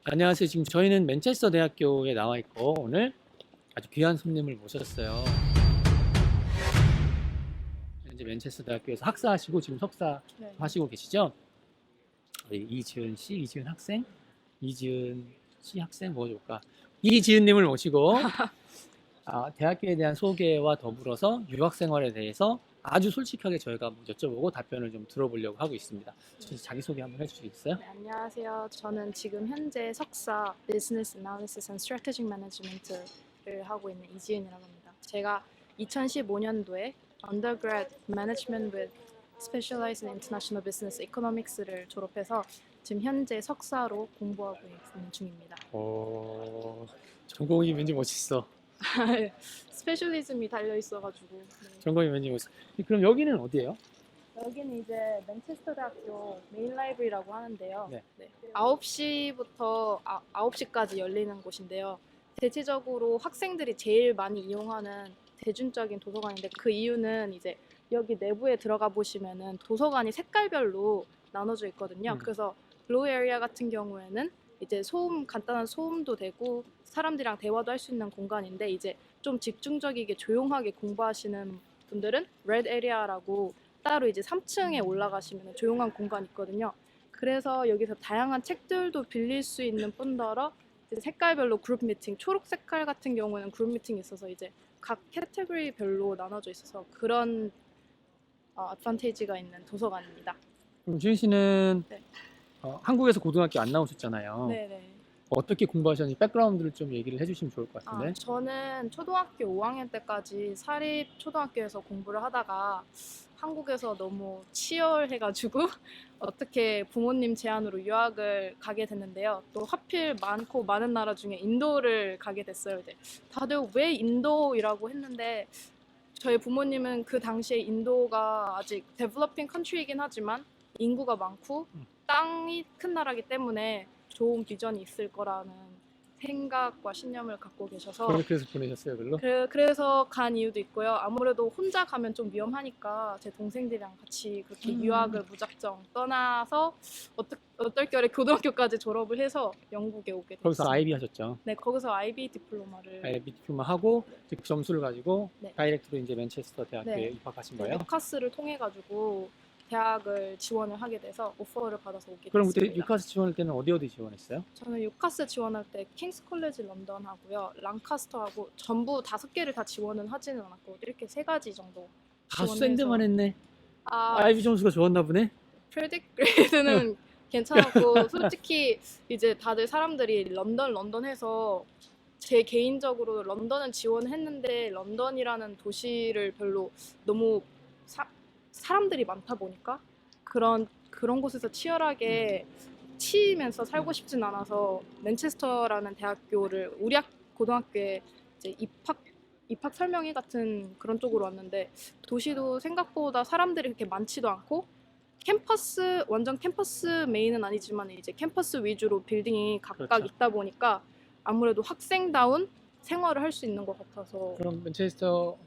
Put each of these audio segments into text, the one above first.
안녕하세요. 지금 저희는 맨체스터 대학교에 나와 있고 오늘 아주 귀한 손님을 모셨어요. 현재 맨체스터 대학교에서 학사하시고 지금 석사 네. 하시고 계시죠? 우리 이지은 씨, 이지은 학생, 이지은 씨 학생 뭐 좋을까? 이지은님을 모시고 대학교에 대한 소개와 더불어서 유학 생활에 대해서 아주 솔직하게 저희가 여쭤보고 답변을 좀 들어보려고 하고 있습니다. 자기소개 한번 해주시겠어요? 네, 안녕하세요. 저는 지금 현재 석사 Business Analysis and Strategic Management를 하고 있는 이지은이라고 합니다. 제가 2015년도에 Undergrad Management with Specialized in International Business Economics를 졸업해서 지금 현재 석사로 공부하고 있는 중입니다. 전공이 왠지 멋있어. 스페셜리즘이 달려 있어가지고. 네. 전공이 왠지 멋있어. 그럼 여기는 어디예요? 여기는 이제 맨체스터 대학교 메인 라이브러리라고 하는데요. 네. 9시부터 9시까지 열리는 곳인데요. 대체적으로 학생들이 제일 많이 이용하는 대중적인 도서관인데 그 이유는 이제 여기 내부에 들어가 보시면은 도서관이 색깔별로 나눠져 있거든요. 그래서 블루 에리아 같은 경우에는 이제 간단한 소음도 되고 사람들이랑 대화도 할 수 있는 공간인데 이제 좀 집중적이게 조용하게 공부하시는 분들은 레드 에리아라고 따로 이제 3층에 올라가시면 조용한 공간이 있거든요. 그래서 여기서 다양한 책들도 빌릴 수 있는 뿐더러 이제 색깔별로 그룹 미팅, 초록 색깔 같은 경우는 그룹 미팅이 있어서 이제 각 캐테고리별로 나눠져 있어서 그런 어드밴티지가 있는 도서관입니다. 그럼 지은 씨는 네. 한국에서 고등학교 안 나오셨잖아요. 네네. 어떻게 공부하셨는지 백그라운드를 좀 얘기를 해주시면 좋을 것 같은데. 저는 초등학교 5학년 때까지 사립 초등학교에서 공부를 하다가 한국에서 너무 치열해가지고 어떻게 부모님 제안으로 유학을 가게 됐는데요. 또 하필 많고 많은 나라 중에 인도를 가게 됐어요. 이제 다들 왜 인도이라고 했는데 저희 부모님은 그 당시에 인도가 아직 데벨로핑 컨트리이긴 하지만 인구가 많고 땅이 큰 나라이기 때문에 좋은 비전이 있을 거라는 생각과 신념을 갖고 계셔서 그래서 보내셨어요, 글로? 그래서 간 이유도 있고요. 아무래도 혼자 가면 좀 위험하니까 제 동생들이랑 같이 그렇게 유학을 무작정 떠나서 어떨 결에 고등학교까지 졸업을 해서 영국에 오게 됐어요. 거기서 IB 하셨죠? 네, 거기서 IB 디플로마를 IB 디플로마 하고 그 점수를 가지고 네. 다이렉트로 이제 맨체스터 대학교에 네. 입학하신 거예요? 유카스를 통해 가지고 대학을 지원을 하게 돼서 오퍼를 받아서 오게 그럼 됐습니다. 그때 유카스 지원할 때는 어디 지원했어요? 저는 유카스 지원할 때 킹스 콜레지 런던 하고요, 랑카스터 하고 전부 5개를 다 지원은 하지는 않았고 이렇게 3가지 정도. 다 샌드만 했네. 아, IB 점수가 좋았나 보네. 프레딕 그레이드는 괜찮았고 솔직히 이제 다들 사람들이 런던 해서 제 개인적으로 런던은 지원했는데 런던이라는 도시를 별로 너무 사람들이 많다 보니까 그런 곳에서 치열하게 치이면서 살고 싶진 않아서 맨체스터라는 대학교를 우리 고등학교에 이제 입학 설명회 같은 그런 쪽으로 왔는데 도시도 생각보다 사람들이 그렇게 많지도 않고 완전 캠퍼스 메인은 아니지만 이제 캠퍼스 위주로 빌딩이 각각 그렇죠. 있다 보니까 아무래도 학생다운 생활을 할 수 있는 것 같아서. 그럼 맨체스터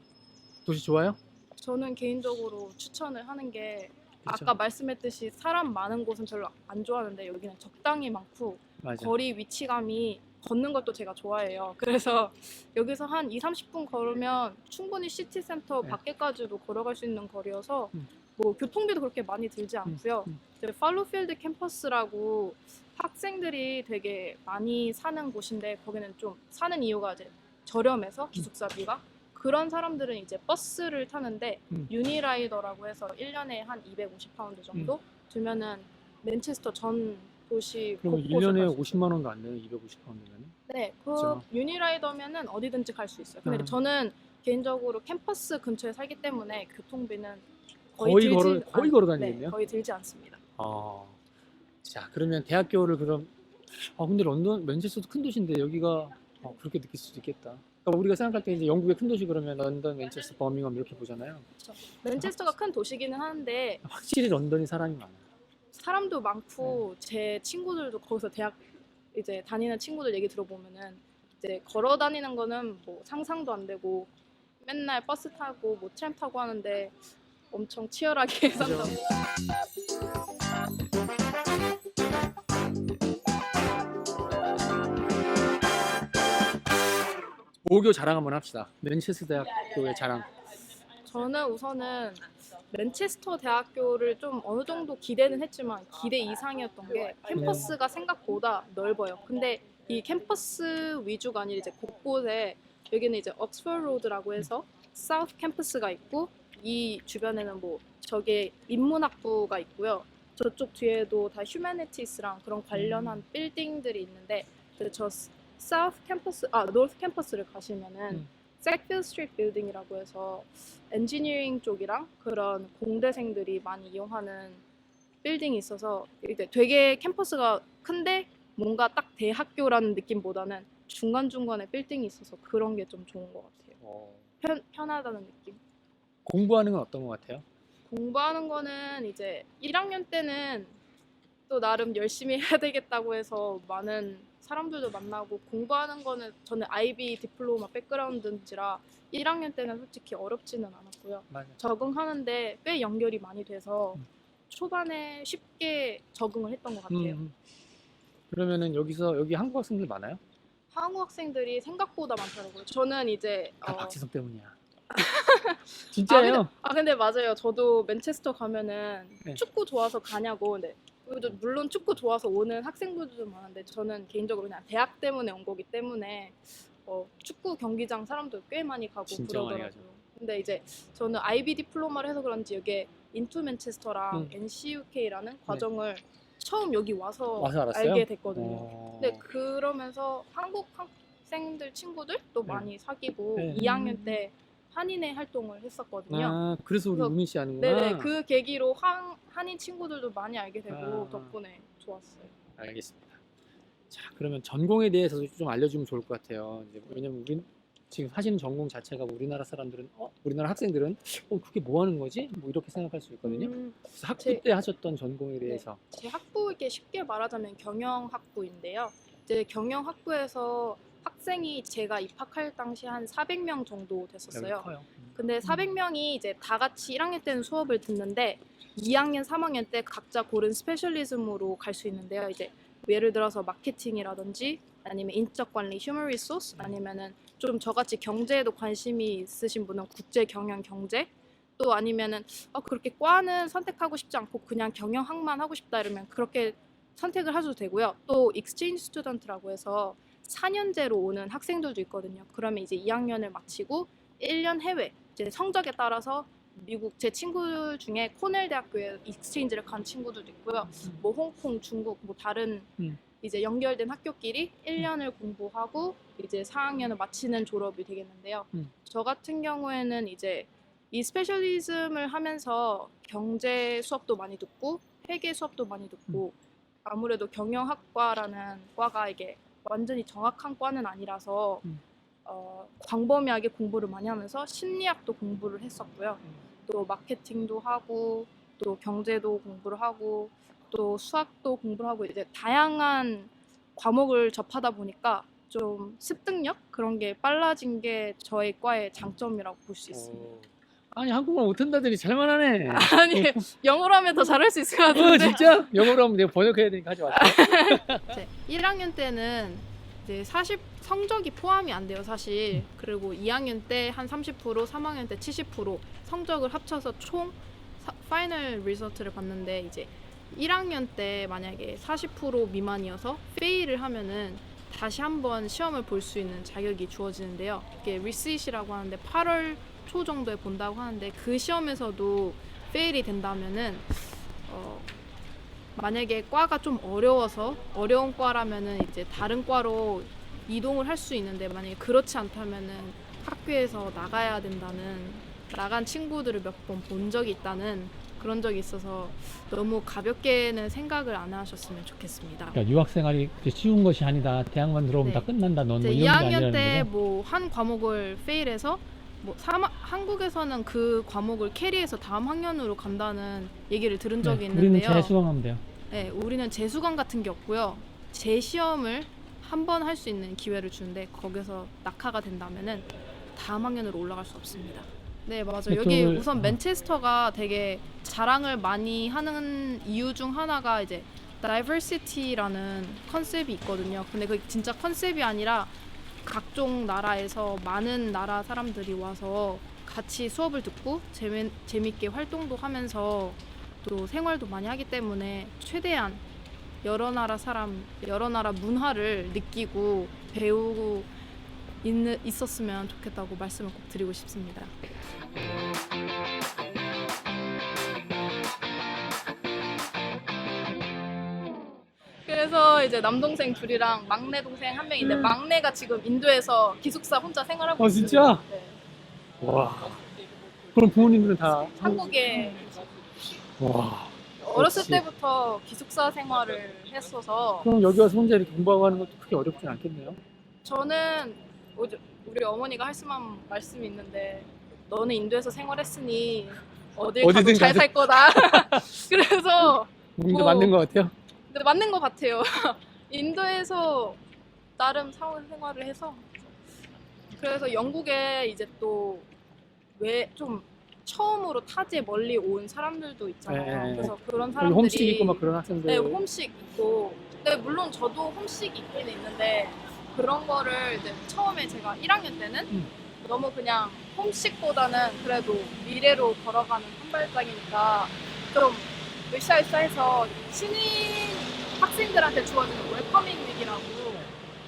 도시 좋아요? 저는 개인적으로 추천을 하는 게 그렇죠. 아까 말씀했듯이 사람 많은 곳은 별로 안 좋아하는데 여기는 적당히 많고 맞아. 거리 위치감이 걷는 것도 제가 좋아해요. 그래서 여기서 한 2-30분 걸으면 충분히 시티센터 네. 밖에까지도 걸어갈 수 있는 거리여서 음. 뭐 교통비도 그렇게 많이 들지 않고요. 이제 팔로필드 캠퍼스라고 학생들이 되게 많이 사는 곳인데 거기는 좀 사는 이유가 이제 저렴해서 기숙사비가 그런 사람들은 이제 버스를 타는데 유니라이더라고 해서 1년에 한 250파운드 정도 주면은 맨체스터 전 도시 그럼 곳곳을 1년에 갈 수 50만 원도 안 되는 250파운드면? 네, 그렇죠. 유니라이더면은 어디든지 갈 수 있어요. 근데 저는 개인적으로 캠퍼스 근처에 살기 때문에 교통비는 거의 걸어 다니겠네요? 네, 거의 들지 않습니다. 자, 그러면 대학교를 근데 맨체스터도 큰 도시인데 여기가 그렇게 느낄 수도 있겠다. 그러니까 우리가 생각할 때 이제 영국의 큰 도시 그러면 런던, 맨체스터, 버밍엄 이렇게 보잖아요. 그렇죠. 맨체스터가 큰 도시기는 하는데 확실히 런던이 사람이 많아요. 사람도 많고 제 친구들도 거기서 대학 이제 다니는 친구들 얘기 들어보면은 이제 걸어 다니는 거는 뭐 상상도 안 되고 맨날 버스 타고 뭐 트램 타고 하는데 엄청 치열하게 산다고. 모교 자랑 한번 합시다. 맨체스터 대학교의 자랑. 저는 우선은 맨체스터 대학교를 좀 어느 정도 기대는 했지만 기대 이상이었던 게 캠퍼스가 생각보다 넓어요. 근데 이 캠퍼스 위주가 아니라 이제 곳곳에 여기는 이제 옥스퍼드 로드라고 해서 사우스 캠퍼스가 있고 이 주변에는 뭐 저게 인문학부가 있고요. 저쪽 뒤에도 다 휴머니티스랑 그런 관련한 빌딩들이 있는데 저 사우스 캠퍼스 노스 캠퍼스를 가시면은 섹필 스트리트 빌딩이라고 해서 엔지니어링 쪽이랑 그런 공대생들이 많이 이용하는 빌딩이 있어서 이게 되게 캠퍼스가 큰데 뭔가 딱 대학교라는 느낌보다는 중간중간에 빌딩이 있어서 그런 게 좀 좋은 것 같아요. 편하다는 느낌. 공부하는 건 어떤 것 같아요? 공부하는 거는 이제 1학년 때는 또 나름 열심히 해야 되겠다고 해서 많은 사람들도 만나고 공부하는 거는 저는 IB 디플로마 백그라운드인지라 1학년 때는 솔직히 어렵지는 않았고요. 맞아요. 적응하는데 꽤 연결이 많이 돼서 초반에 쉽게 적응을 했던 것 같아요. 그러면은 여기 한국 학생들 많아요? 한국 학생들이 생각보다 많더라고요. 저는 이제 다 박지성 때문이야. 진짜예요? 근데 맞아요. 저도 맨체스터 가면은 네. 축구 좋아서 가냐고. 근데 물론 축구 좋아서 오는 학생들도 많은데 저는 개인적으로 그냥 대학 때문에 온 거기 때문에 축구 경기장 사람도 꽤 많이 가고 진짜 많이 그러더라고요. 가죠. 근데 이제 저는 IB 디플로마를 해서 그런지 여기 인투 맨체스터랑 NCUK라는 과정을 처음 여기 와서 알았어요? 알게 됐거든요. 근데 그러면서 한국 학생들 친구들도 네. 많이 사귀고 네. 2학년 때 한인회 활동을 했었거든요. 그래서 우리 그래서- 우민 씨 아는구나. 네네, 그 계기로 한인 친구들도 많이 알게 되고 덕분에 좋았어요. 알겠습니다. 자, 그러면 전공에 대해서 좀 알려주면 좋을 것 같아요. 이제 왜냐면 우리 지금 하시는 전공 자체가 우리나라 사람들은 우리나라 학생들은 그게 뭐 하는 거지? 뭐 이렇게 생각할 수 있거든요. 그래서 학부 때 하셨던 전공에 대해서 제 학부 이게 쉽게 말하자면 경영학부인데요. 이제 경영학부에서 학생이 제가 입학할 당시 한 400명 정도 여기 됐었어요. 커요. 근데 400명이 이제 다 같이 1학년 때는 수업을 듣는데 2학년, 3학년 때 각자 고른 스페셜리즘으로 갈 수 있는데요. 이제 예를 들어서 마케팅이라든지 아니면 인적 관리, 휴먼 리소스 아니면은 좀 저같이 경제에도 관심이 있으신 분은 국제 경영 경제 또 아니면은 그렇게 과는 선택하고 싶지 않고 그냥 경영학만 하고 싶다 이러면 그렇게 선택을 하셔도 되고요. 또 익스체인지 스튜던트라고 해서 4년제로 오는 학생들도 있거든요. 그러면 이제 2학년을 마치고 1년 해외 이제 성적에 따라서 미국 제 친구들 중에 코넬 대학교에 익스체인지를 간 친구들도 있고요. 뭐 홍콩, 중국 뭐 다른 이제 연결된 학교끼리 1년을 공부하고 이제 4학년을 마치는 졸업이 되겠는데요. 저 같은 경우에는 이제 이 스페셜리즘을 하면서 경제 수업도 많이 듣고 회계 수업도 많이 듣고 아무래도 경영학과라는 과가 이게 완전히 정확한 과는 아니라서 광범위하게 공부를 많이 하면서 심리학도 공부를 했었고요. 또 마케팅도 하고 또 경제도 공부를 하고 또 수학도 공부를 하고 이제 다양한 과목을 접하다 보니까 좀 습득력 그런 게 빨라진 게 저의 과의 장점이라고 볼 수 있습니다. 아니 한국말 못한다더니 잘만하네. 아니 영어로 하면 더 잘할 수 있을 것 같은데. 진짜? 영어로 하면 내가 번역해야 되니까 하지 마세요. 1학년 때는 이제 성적이 포함이 안 돼요 사실. 그리고 2학년 때 한 30%, 3학년 때 70% 성적을 합쳐서 총 파이널 리서트를 봤는데 이제 1학년 때 만약에 40% 미만이어서 페일을 하면은 다시 한번 시험을 볼 수 있는 자격이 주어지는데요. 이게 리시트라고 하는데 8월 초 정도에 본다고 하는데 그 시험에서도 페일이 된다면은 만약에 과가 좀 어려운 과라면은 이제 다른 과로 이동을 할 수 있는데 만약에 그렇지 않다면은 학교에서 나간 친구들을 몇 번 본 적이 있다는 그런 적이 있어서 너무 가볍게는 생각을 안 하셨으면 좋겠습니다. 그러니까 유학 생활이 쉬운 것이 아니다. 대학만 들어오면 다 끝난다. 넌 뭐 이런 게 2학년 때 아니라는 거죠? 뭐 한 과목을 페일해서 한국에서는 그 과목을 캐리해서 다음 학년으로 간다는 얘기를 들은 적이 있는데요. 우리는 재수강하면 돼요. 네, 우리는 재수강 같은 게 없고요. 재시험을 한 번 할 수 있는 기회를 주는데 거기서 낙하가 된다면은 다음 학년으로 올라갈 수 없습니다. 네, 맞아요. 여기 우선 맨체스터가 되게 자랑을 많이 하는 이유 중 하나가 이제 diversity라는 컨셉이 있거든요. 근데 그게 진짜 컨셉이 아니라 각종 나라에서 많은 나라 사람들이 와서 같이 수업을 듣고 재밌게 활동도 하면서 또 생활도 많이 하기 때문에 최대한 여러 나라 사람, 여러 나라 문화를 느끼고 배우고 있었으면 좋겠다고 말씀을 꼭 드리고 싶습니다. 그래서 이제 남동생 둘이랑 막내 동생 한 명인데 막내가 지금 인도에서 기숙사 혼자 생활하고 있어요. 진짜? 네. 와. 그럼 부모님들은 다 한국에 와. 어렸을 그렇지. 때부터 기숙사 생활을 했어서 그럼 여기 와서 혼자 이렇게 공부하고 하는 것도 크게 어렵진 않겠네요. 저는 우리 어머니가 하시는 말씀이 있는데 너는 인도에서 생활했으니 어딜 가도 어디든 잘 가도- 살 거다. 그래서 근데 뭐- 맞는 것 같아요. 근데 맞는 것 같아요. 인도에서 나름 생활을 해서 그래서 영국에 이제 또 왜 좀 처음으로 타지에 멀리 온 사람들도 있잖아요. 네. 그래서 그런 여기 사람들이 홈식 있고 막 그런 학생들. 네, 홈식 있고. 근데 물론 저도 홈식이 있긴 있는데 그런 거를 이제 처음에 제가 1학년 때는 너무 그냥 홈식보다는 그래도 미래로 걸어가는 한 발짝이니까 좀 으쌰으쌰해서 신인 학생들한테 주어지는 웰커밍 윅이라고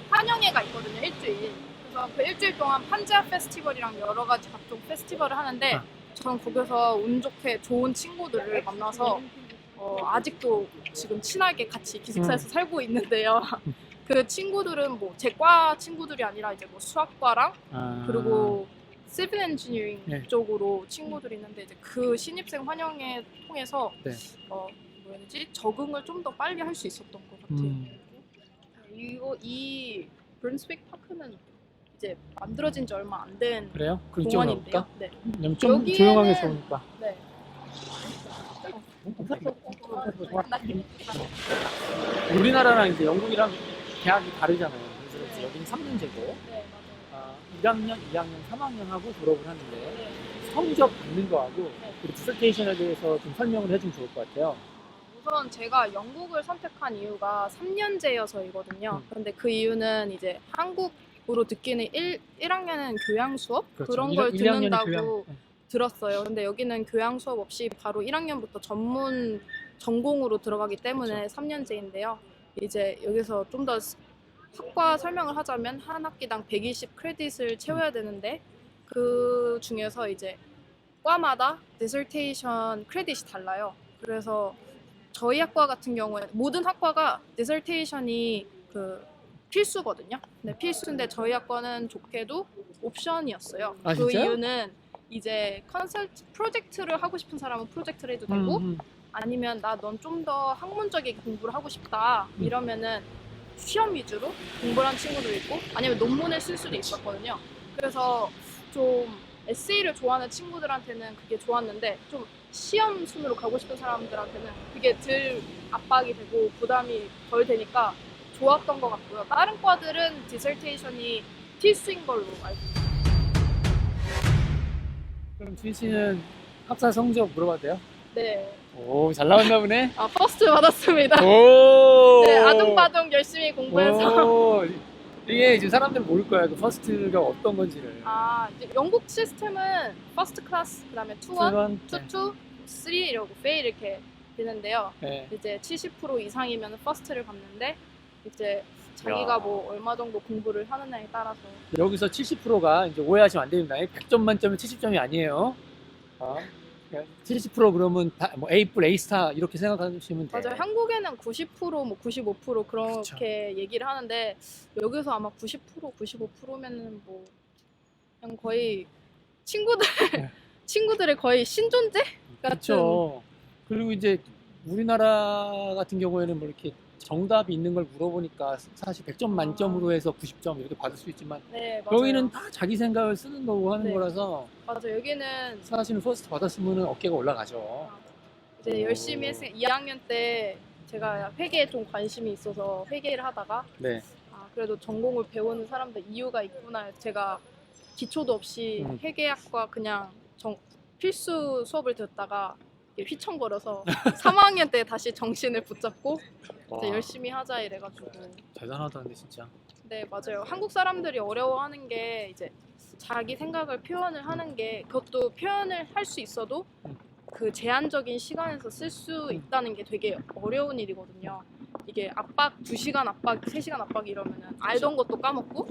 환영회가 있거든요, 일주일. 그래서 그 일주일 동안 판지아 페스티벌이랑 여러 가지 각종 페스티벌을 하는데 저는 거기서 운 좋게 좋은 친구들을 만나서 아직도 지금 친하게 같이 기숙사에서 살고 있는데요. 그 친구들은 뭐 제 과 친구들이 아니라 이제 뭐 수학과랑 그리고 시빌 엔지니어링 네. 쪽으로 쪽으로 친구들이 있는데 이제 그 신입생 환영회 통해서 네. 뭐였지 적응을 좀 더 빨리 할 수 있었던 것 같아요. 이 브룬스윅 파크는 이제 만들어진 지 얼마 안 된 그래요? 그 이쪽으로 공원인데요. 가볼까? 네. 왜냐면 좀 여기에는- 조용하게 좋으니까. 네. 우리나라랑 이제 영국이랑 대학이 다르잖아요. 그래서 이제 네. 여기는 3년제고 네, 맞아요. 1학년, 2학년, 3학년 하고 졸업을 하는데 네. 성적 받는 거하고 네. 그 디서테이션에 대해서 좀 설명을 해주면 좋을 것 같아요. 우선 제가 영국을 선택한 이유가 3년제여서이거든요. 그런데 그 이유는 이제 한국으로 듣기는 1학년은 교양 수업 그렇죠. 그런 일- 걸 1학년은 듣는다고 교양. 들었어요. 근데 여기는 교양 수업 없이 바로 1학년부터 전문 전공으로 들어가기 때문에 3년제인데요. 이제 여기서 좀 더 학과 설명을 하자면 한 학기당 120 크레딧을 채워야 되는데 그 중에서 이제 과마다 디서테이션 크레딧이 달라요. 그래서 저희 학과 같은 경우에 모든 학과가 디서테이션이 그 필수거든요. 네, 필수인데 저희 학과는 좋게도 옵션이었어요. 아, 그 진짜요? 이유는 이제 프로젝트를 하고 싶은 사람은 프로젝트를 해도 되고 아니면 나 넌 좀 더 학문적인 공부를 하고 싶다 이러면은 시험 위주로 공부를 한 친구도 있고 아니면 논문을 쓸 수도 있었거든요. 그래서 좀 에세이를 좋아하는 친구들한테는 그게 좋았는데 좀 시험 순으로 가고 싶은 사람들한테는 그게 덜 압박이 되고 부담이 덜 되니까 좋았던 것 같고요. 다른 과들은 디서테이션이 필수인 걸로 알고 있어요. 그럼 주희 씨는 학사 성적 물어봐도 돼요? 네. 오, 잘 나왔나 보네. 퍼스트 받았습니다. 오. 네, 아둥바둥 열심히 공부해서. 오. 이게 이제 사람들 모를 거야. 그 퍼스트가 어떤 건지를. 이제 영국 시스템은 퍼스트 클래스, 그다음에 2, 1, 2, 네. 2, 3 이러고 페일 이렇게 되는데요. 네. 이제 70% 이상이면 퍼스트를 받는데 이제 자기가 야. 뭐 얼마 정도 공부를 하느냐에 따라서 여기서 70%가 이제 오해하시면 안 됩니다. 100점 만점에 70점이 아니에요. 70% 그러면 뭐 A+, A 스타 이렇게 생각하시면 돼요. 맞아요. 한국에는 90%, 뭐 95% 그렇게 그쵸. 얘기를 하는데 여기서 아마 90%, 95%면은 뭐 그냥 거의 네. 친구들의 거의 신존재 같은. 그렇죠. 그리고 이제 우리나라 같은 경우에는 뭐 이렇게 정답이 있는 걸 물어보니까 사실 100점 만점으로 해서 90점 이렇게 받을 수 있지만 네, 맞아요. 여기는 다 자기 생각을 쓰는 거고 하는 네. 거라서 맞아. 여기는 사실은 퍼스트 받았으면 어깨가 올라가죠. 이제 열심히 했어요. 2학년 때 제가 회계에 좀 관심이 있어서 회계를 하다가 네. 그래도 전공을 배우는 사람들 이유가 있구나. 제가 기초도 없이 회계학과 그냥 필수 수업을 듣다가 이렇게 휘청거려서 3학년 때 다시 정신을 붙잡고 와, 이제 열심히 하자 이래가지고. 대단하다 근데 진짜. 네, 맞아요. 한국 사람들이 어려워하는 게 이제 자기 생각을 표현을 하는 게, 그것도 표현을 할 수 있어도 음. 그 제한적인 시간에서 쓸 수 있다는 게 되게 어려운 일이거든요. 이게 압박 2시간 압박, 3시간 압박 이러면은 알던 것도 까먹고,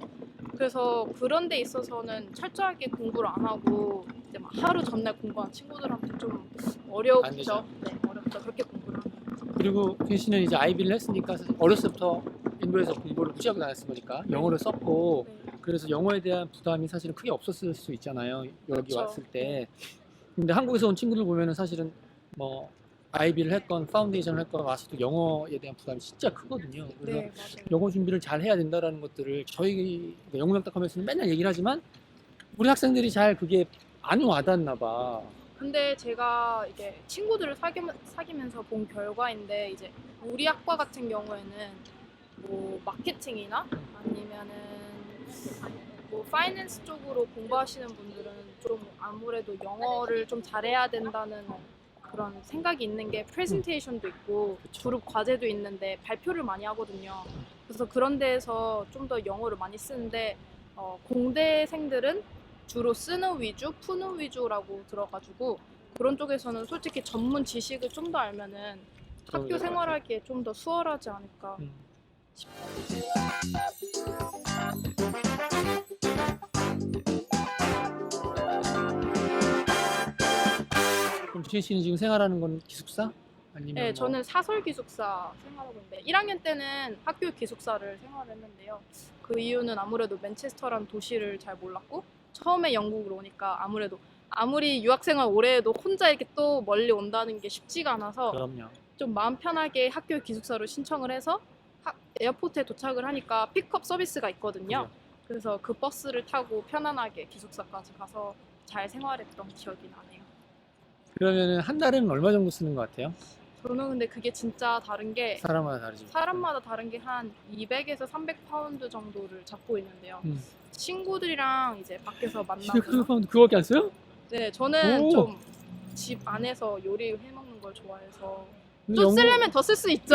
그래서 그런 데 있어서는 철저하게 공부를 안 하고 이제 막 하루 전날 공부한 친구들한테 좀 안 어렵죠. 되죠. 네, 어렵죠. 그렇게 공부를 하면. 그리고 대신에 이제 아이비를 했으니까 사실 어렸을 때부터 인도에서 공부를 무지하게 다녔으니까 영어를 썼고, 네. 그래서 영어에 대한 부담이 사실은 크게 없었을 수 있잖아요. 여기 그쵸. 왔을 때. 근데 한국에서 온 친구들 보면은 사실은 뭐 아이비를 했건 파운데이션을 했건 와서도 영어에 대한 부담이 진짜 크거든요. 그래서 네, 맞아요. 영어 준비를 잘 해야 된다라는 것들을 저희 영문학닷컴에서는 맨날 얘기를 하지만 우리 학생들이 잘 그게 안 와닿나 봐. 근데 제가 이게 친구들을 사귀면서 본 결과인데, 이제 우리 학과 같은 경우에는 뭐 마케팅이나 아니면은 뭐 파이낸스 쪽으로 공부하시는 분들은 좀 아무래도 영어를 좀 잘해야 된다는 그런 생각이 있는 게, 프레젠테이션도 있고 그쵸. 그룹 과제도 있는데 발표를 많이 하거든요. 그래서 그런 데에서 좀 더 영어를 많이 쓰는데, 공대생들은 주로 쓰는 위주, 푸는 위주라고 들어가지고, 그런 쪽에서는 솔직히 전문 지식을 좀 더 알면은 그런 학교 것 같아요. 생활하기에 좀 더 수월하지 않을까 음. 싶어요. 그럼 지혜 씨는 지금 생활하는 건 기숙사? 아니면 네, 뭐 저는 사설 기숙사 생활하고 있는데 1학년 때는 학교 기숙사를 생활했는데요. 그 이유는 아무래도 맨체스터라는 도시를 잘 몰랐고, 처음에 영국으로 오니까 아무래도 아무리 유학생활 오래 해도 혼자 이렇게 또 멀리 온다는 게 쉽지가 않아서 그럼요. 좀 마음 편하게 학교 기숙사로 신청을 해서 에어포트에 도착을 하니까 픽업 서비스가 있거든요. 그래서 그 버스를 타고 편안하게 기숙사까지 가서 잘 생활했던 기억이 나네요. 그러면은 한 달에는 얼마 정도 쓰는 것 같아요? 저는 근데 그게 진짜 다른 게, 사람마다 다르지. 사람마다 다른 게 한 200에서 300파운드 정도를 잡고 있는데요. 음. 친구들이랑 이제 밖에서 만나고, 200파운드 그거밖에 안 써요? 네, 저는 오. 좀 집 안에서 요리해 먹는 걸 좋아해서 근데 좀 쓰려면 더 쓸 수 있죠.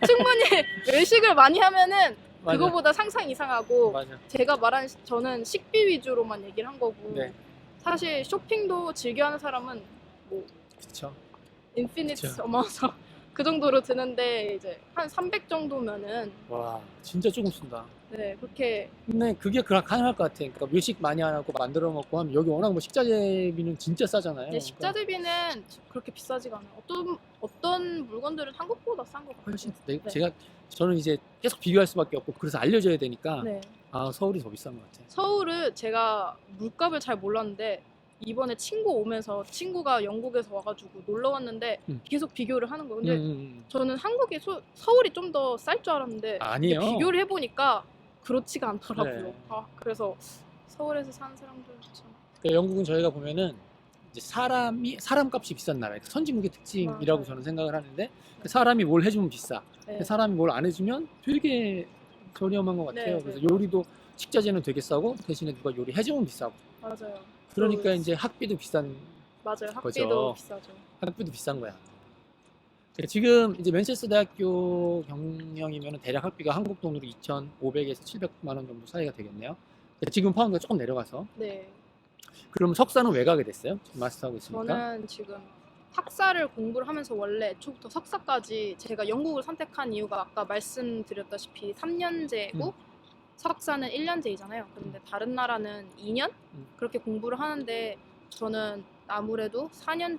충분히 외식을 많이 하면은 맞아. 그거보다 상상 이상하고, 맞아. 제가 말한 저는 식비 위주로만 얘기를 한 거고, 네. 사실 쇼핑도 즐겨하는 사람은 뭐 그렇죠. 인피니트 그쵸. 어마운트 그 정도로 드는데, 이제 한 300 정도면은 와, 진짜 조금 쓴다. 네, 그렇게. 근데 그게 가능할 것 같아. 그러니까 외식 많이 안 하고 만들어 먹고 하면 여기 워낙 뭐 식자재비는 진짜 싸잖아요. 네, 식자 대비는 그렇게 비싸지가 않아요. 어떤 물건들은 한국보다 싼 것 같아요. 훨씬 네. 저는 이제 계속 비교할 수밖에 없고 그래서 알려줘야 되니까 네. 아 서울이 더 비싼 것 같아. 서울은 제가 물값을 잘 몰랐는데, 이번에 친구 오면서, 친구가 영국에서 와가지고 놀러 왔는데 계속 비교를 하는 거예요. 근데 저는 한국이 서울이 좀 더 쌀 줄 알았는데 아니에요. 이게 비교를 해보니까 그렇지가 않더라고요. 네. 그래서 서울에서 사는 사람들 참. 그러니까 영국은 저희가 보면은 이제 사람 값이 비싼 나라예요. 선진국의 특징이라고 맞아요. 저는 생각을 하는데 사람이 뭘 해주면 비싸. 네. 사람이 뭘 안 해주면 되게 저렴한 것 같아요. 네, 그래서 네. 요리도 식자재는 되게 싸고 대신에 누가 요리해주면 비싸고. 맞아요. 그러니까 이제 학비도 비싼 맞아요. 학비도 거죠. 비싸죠. 학비도 비싼 거야. 그러니까 지금 이제 맨체스터 대학교 경영이면 대략 학비가 한국 돈으로 2,500에서 700만 원 정도 사이가 되겠네요. 지금 파운드가 조금 내려가서. 네. 그럼 석사는 왜 가게 됐어요? 지금 마스터 하고 있으니까. 저는 지금 학사를 공부를 하면서 원래 애초부터 석사까지, 제가 영국을 선택한 이유가 아까 말씀드렸다시피 3년제고 석사는 1년제이잖아요. 그런데 다른 나라는 2년? 그렇게 공부를 하는데, 저는 아무래도 4년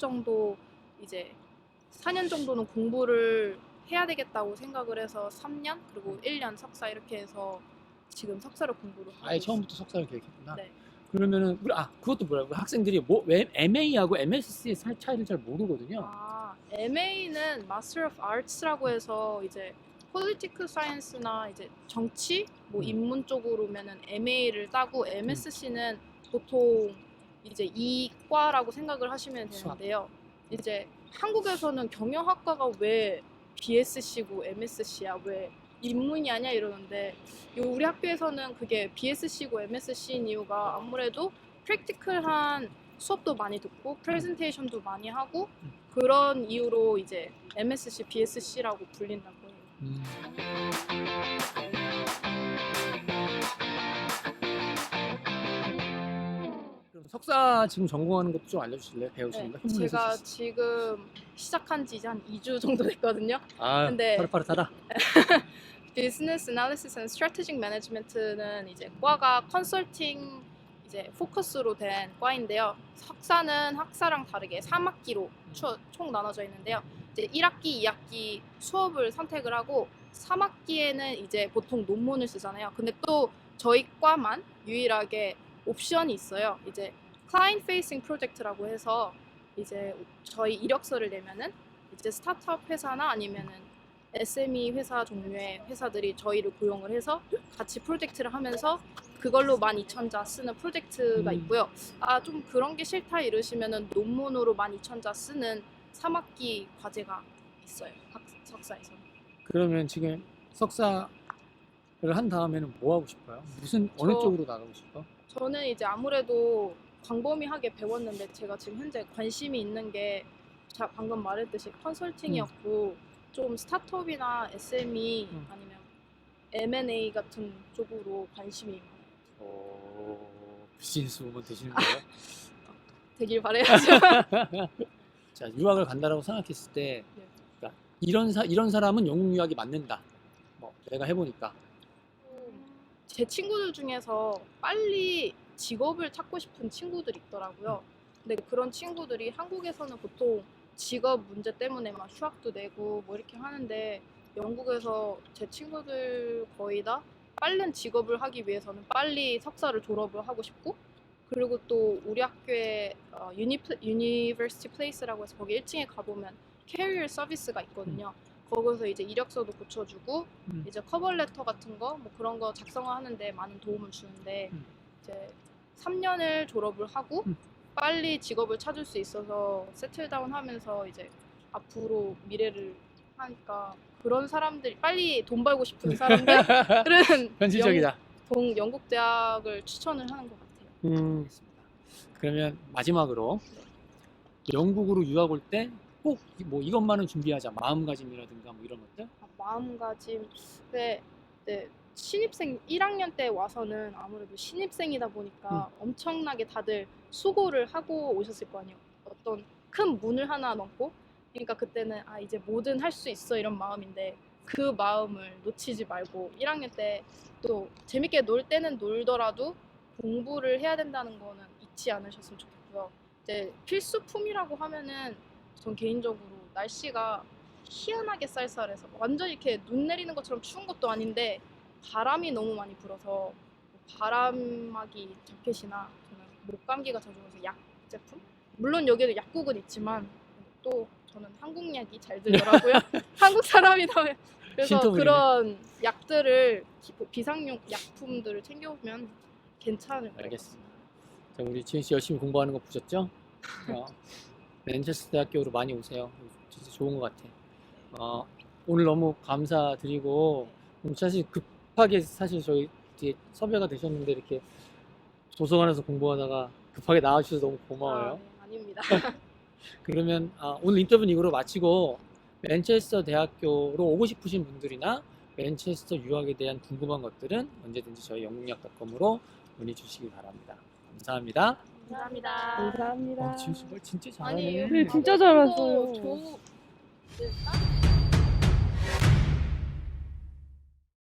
정도는 공부를 해야 되겠다고 생각을 해서 3년 그리고 1년 석사 이렇게 해서 지금 석사를 공부를 하고 아예 있어요. 처음부터 석사를 계획했구나. 네. 그러면은 그것도 뭐라고 학생들이 왜 MA하고 MSC의 차이를 잘 모르거든요. MA는 Master of Arts라고 해서 이제 Political Science나 이제 정치, 뭐 인문 쪽으로면은 MA를 따고, MSC는 보통 이제 이과라고 생각을 하시면 되는데요. 이제 한국에서는 경영학과가 왜 BSC고 MSC야, 왜 인문이 아니야 이러는데, 우리 학교에서는 그게 BSC고 MSC인 이유가 아무래도 프랙티컬한 수업도 많이 듣고 프레젠테이션도 많이 하고 그런 이유로 이제 MSc, BSc라고 불린다고 해요. 음. 그럼 석사 지금 전공하는 것도 좀 알려주실래요? 배우시는 거? 네, 제가 지금 시작한 지 이제 한 2주 정도 됐거든요. 아, 근데 빠릇빠릇하다. Business Analysis and Strategic Management는 이제 과가 컨설팅 이제 포커스로 된 과인데요. 석사는 학사랑 다르게 3학기로 총 나눠져 있는데요. 이제 1학기, 2학기 수업을 선택을 하고 3학기에는 이제 보통 논문을 쓰잖아요. 근데 또 저희 과만 유일하게 옵션이 있어요. 이제 Client Facing Project라고 해서 이제 저희 이력서를 내면은 이제 스타트업 회사나 아니면은 SME 회사 종류의 회사들이 저희를 고용을 해서 같이 프로젝트를 하면서 그걸로 12,000자 쓰는 프로젝트가 있고요. 아, 좀 그런 게 싫다 이러시면은 논문으로 12,000자 쓰는 3학기 과제가 있어요. 석사에서. 그러면 지금 석사를 한 다음에는 뭐 하고 싶어요? 어느 쪽으로 나가고 싶어? 저는 이제 아무래도 광범위하게 배웠는데 제가 지금 현재 관심이 있는 게 방금 말했듯이 컨설팅이었고 좀 스타트업이나 SME 아니면 M&A 같은 쪽으로 관심이 많아요. 비즈니스 우먼 되시는 거예요? 되길 바라야죠. 자, 유학을 간다라고 생각했을 때 네. 그러니까 이런 사람은 영국 유학이 맞는다. 뭐 내가 해보니까. 제 친구들 중에서 빨리 직업을 찾고 싶은 친구들이 있더라고요. 근데 그런 친구들이 한국에서는 보통 직업 문제 때문에 막 휴학도 내고 뭐 이렇게 하는데 영국에서 제 친구들 거의 다 빠른 직업을 하기 위해서는 빨리 석사를 졸업을 하고 싶고 그리고 또 우리 학교에 유니버시티 플레이스라고 해서 거기 1층에 가보면 캐리어 서비스가 있거든요. 거기서 이제 이력서도 고쳐주고 이제 커버레터 같은 거 뭐 그런 거 작성하는데 많은 도움을 주는데 이제 3년을 졸업을 하고 빨리 직업을 찾을 수 있어서 세틀다운 하면서 이제 앞으로 미래를 하니까 그런 사람들이 빨리 돈 벌고 싶은 사람들은 현실적이다. 영국 대학을 추천을 하는 것 같아요. 그러면 마지막으로 영국으로 유학 올 때 꼭 뭐 이것만은 준비하자. 마음가짐이라든가 뭐 이런 것들? 마음가짐. 네, 신입생 1학년 때 와서는 아무래도 신입생이다 보니까 엄청나게 다들 수고를 하고 오셨을 거 아니에요. 어떤 큰 문을 하나 넘고 그러니까 그때는 아 이제 뭐든 할 수 있어 이런 마음인데 그 마음을 놓치지 말고 1학년 때 또 재밌게 놀 때는 놀더라도 공부를 해야 된다는 거는 잊지 않으셨으면 좋겠고요. 이제 필수품이라고 하면은 전 개인적으로 날씨가 희한하게 쌀쌀해서 완전 이렇게 눈 내리는 것처럼 추운 것도 아닌데 바람이 너무 많이 불어서 바람막이 자켓이나 저는 목감기가 자주 와서 약 제품? 물론 여기에도 약국은 있지만 또 저는 한국 약이 잘 들더라고요. 한국 사람이다. 그래서 그런 약들을 비상용 약품들을 챙겨오면 괜찮을 거예요. 알겠습니다. 자, 우리 지은 씨 열심히 공부하는 거 보셨죠? 맨체스터 대학교로 많이 오세요. 진짜 좋은 것 같아. 오늘 너무 감사드리고 사실 급하게 사실 저희 뒤에 섭외가 되셨는데 이렇게 도서관에서 공부하다가 급하게 나와주셔서 너무 고마워요. 네, 아닙니다. 그러면 오늘 인터뷰는 이거로 마치고 맨체스터 대학교로 오고 싶으신 분들이나 맨체스터 유학에 대한 궁금한 것들은 언제든지 저희 영국약.com으로 문의 주시기 바랍니다. 감사합니다. 감사합니다. 감사합니다. 지은 씨 말 진짜 잘하네. 아니, 네, 진짜 잘했어요. 저